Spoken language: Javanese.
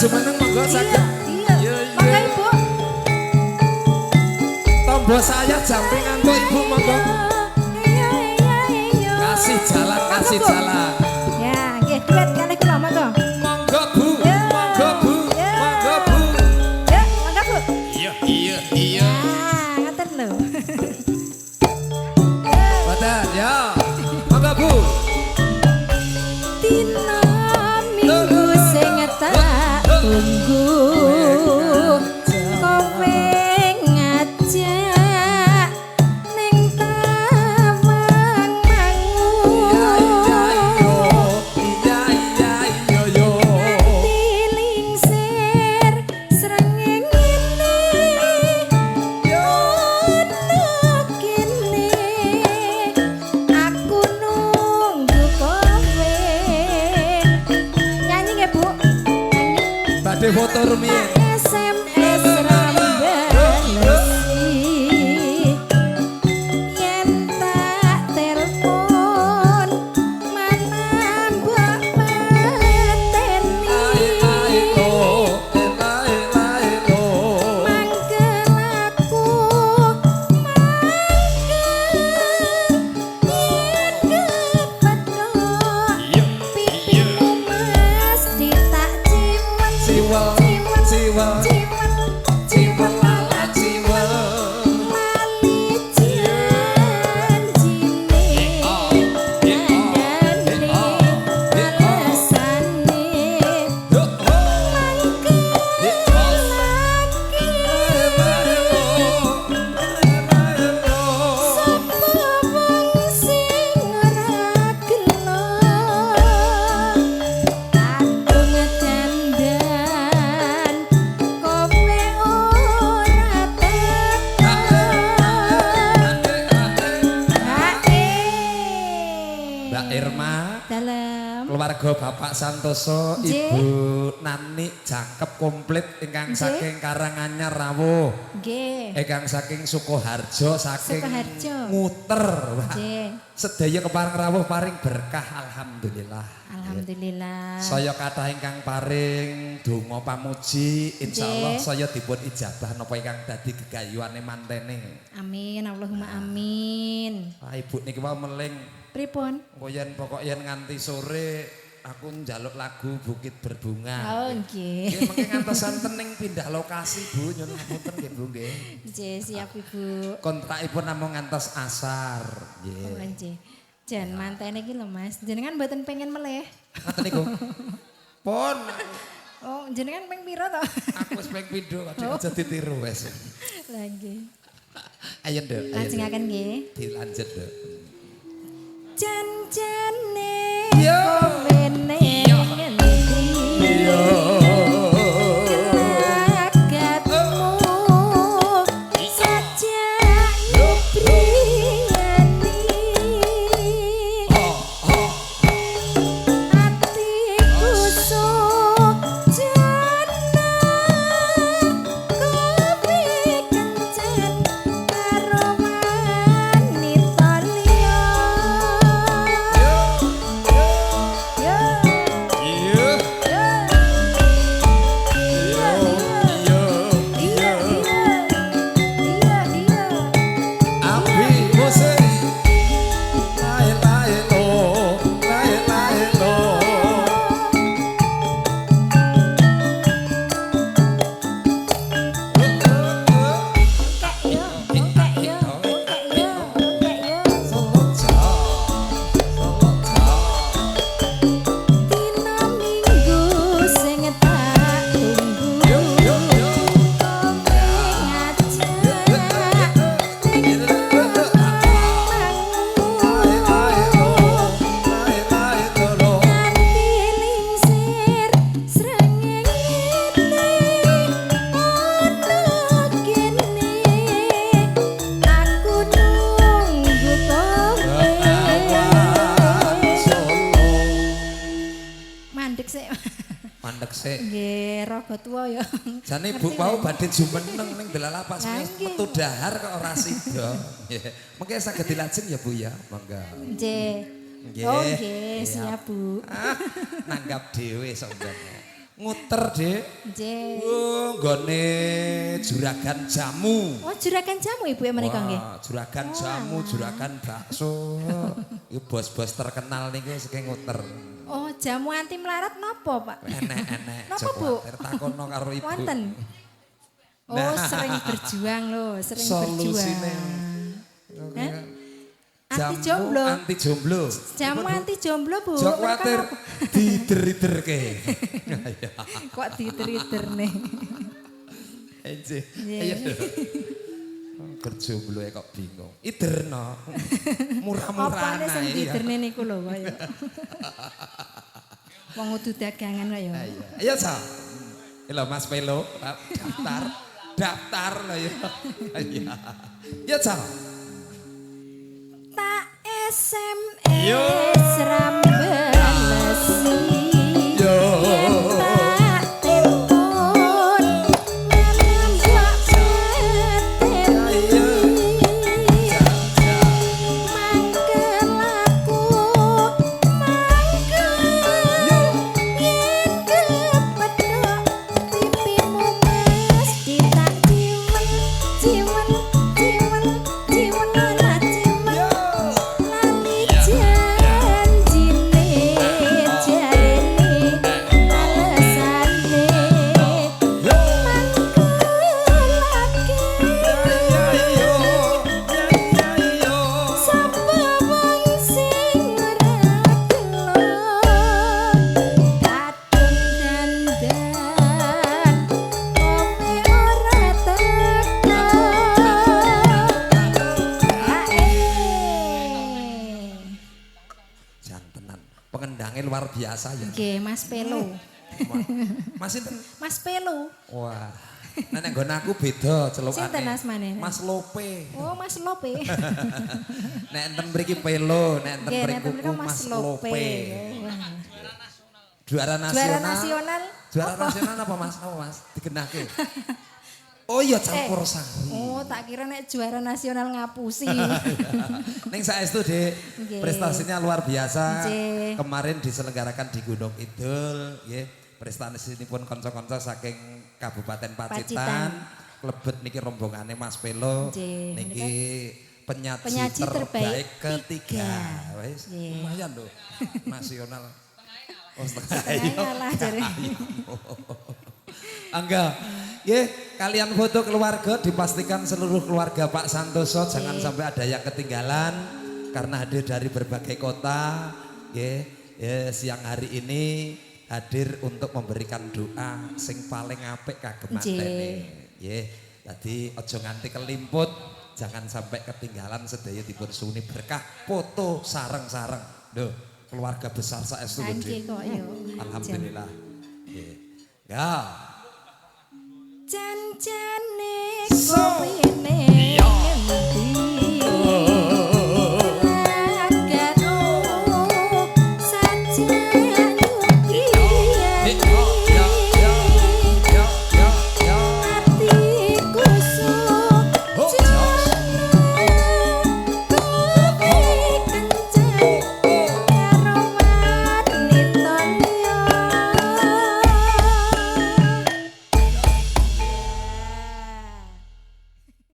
jumeneng monggo saged. Iya. Monggo Ibu. Tombo saya jampingan untuk Ibu monggo. Iya. Kasih jalan, kasih jalan. Ya, nggih duet kalih kula monggo. Monggo Bu, monggo Bu, monggo Bu. Ya, monggo Bu. Iya. Ah, ngoten lho. Boten, ya. Monggo Bu. Dina minggu sing tak tunggu kowe ngajak ning tawang mangu dilingsir srengenge ono kene aku nunggu kowe nyanyi nggih Bu nyanyi Badhe foto rumiyin. SMS rambalesi yen tak telepon mana mbok pateni mangkel aku yen kepethuk pipimu mesti tak ciwen Ciwel, ciwel, ciwel ala ciwel. lali janjine ngandani alesane sapa wong sing ora gelo kadung dandan kowe ora teko Mbak Irma, dalam keluarga Bapak Santoso, Nggih. Ibu Nani jangkep komplit ingkang Nggih. saking Karanganyar rawuh, nggih ingkang saking Sukoharjo, saking Sukoharjo. Muter, Pak. nggih Sedaya kepareng rawuh paring berkah alhamdulillah. alhamdulillah Saya kathah ingkang paring donga pamuji, insyaallah Nggih. saya dipun ijabah napa ingkang dadi gegayuhane mantene. amin Allahumma amin Pak Ibu niki wae meling pripun engko yen pokok yen nganti sore aku njaluk lagu Bukit Berbunga. oh nggih Nggih mengke ngantos enten ning pindah lokasi Bu, nyuwun ngapunten nggih Bu nggih. nggih siap Ibu Kontrakipun namung ngantos asar. oh Nggih. nggih jan mantene iki lho Mas jenengan mboten pengen meleh Ngoten niku. Pun oh jenengan ping pira to aku wis ping pindho kadang aja ditiru wis. lah nggih Ayo Nduk, ayo. lajengaken nggih Dilanjut Nduk. jan-jane Yo. kowe ning ngendi gelagatmu sajak nyubriyani atiku sujana kowe kencen karo wanita liya mandek sik. Nggih, raga tuwa ya. Jane ibu mau badhe jumeneng ning delala pas Lah, wis nggih. metu dahar kok ora sida. Nggih. Mengke saged dilajeng ya Bu ya. Monggo. Nggih. Nggih. Oh nggih, siap Bu. Ah, nanggap dhewe sok jane. Nguter, Dik. Nggih. Oh, nggone juragan jamu. Oh, juragan jamu Ibu ya menika nggih. Wah, juragan jamu, juragan bakso. Iku bos-bos terkenal niku saking nguter. Oh, jamu anti melarat napa, Pak? Enek-enek. Napa, Bu? Takono karo Ibu. Wonten. Oh, sering berjuang loh, sering Solusine. berjuang. Anti Jamu jomblo. anti jomblo. Jamu anti jomblo, Bu. Jok kuatir dider-iderke. Kok diter-iter nih. Enje. Iya. Ayo. Kerja jomblo kok bingung. Iderno. Murah-murahan Apane sing ae. diterne niku lho kaya. Wong udu dagangan kaya. Ayo. Ayo, Sa. Halo Mas Pelo, daftar lah ya. Iya. Ya, Sa. Tak SMS rambelesi. Yo. Yen tak telepon nembak peteni. Mangkel aku, mangkel. Yen kepethuk pipimu mesti tak cimen, cimen, cimen, cimen ora cimen. Lali janjine jarene alesane mangkelake sapa wong sing ora gelem kadung dandan kowe ora teko. Jantenan. Pengendangnya luar biasa ya. Nggih, Mas Pelo. Mas sinten? Mas Pelo. Wah. Nek nggon aku beda celukane. Sinten asmane? Mas Lope. Oh, Mas Lope. Nek enten mriki Pelo, nek enten Nggih, mriki nek kuku Mas Lope. Juara nasional. Juara nasional. Juara nasional apa Mas? Apa Mas? Digenahke. Oh iya campur sari. Oh, tak kira nek juara nasional ngapusi. Ning saestu Dik, Nggih. prestasinya luar biasa. Nggih. Kemarin diselenggarakan di Gunung Kidul, nggih. Prestasinipun kanca-kanca saking Kabupaten Pacitan. Pacitan. Klebet niki rombongane Mas Pelo. Nggih. Niki penyaji, Penyaji terbaik ketiga. tiga. Wis Nggih. lumayan lho. Nasional. Oh, Setengah ngalah jare. Angga, nggih, kalian foto keluarga dipastikan seluruh keluarga Pak Santoso jangan sampai ada yang ketinggalan karena hadir dari berbagai kota. Nggih, siang hari ini hadir untuk memberikan doa sing paling apik kagem mantene. Nggih, dadi aja nganti kelimput, jangan sampai ketinggalan sedaya dipun suni berkah foto sareng-sareng. Lho, keluarga besar saestu lho, Nggih Dik. kok yo. Alhamdulillah. Nggih. Ya. Jan-jane So. kowe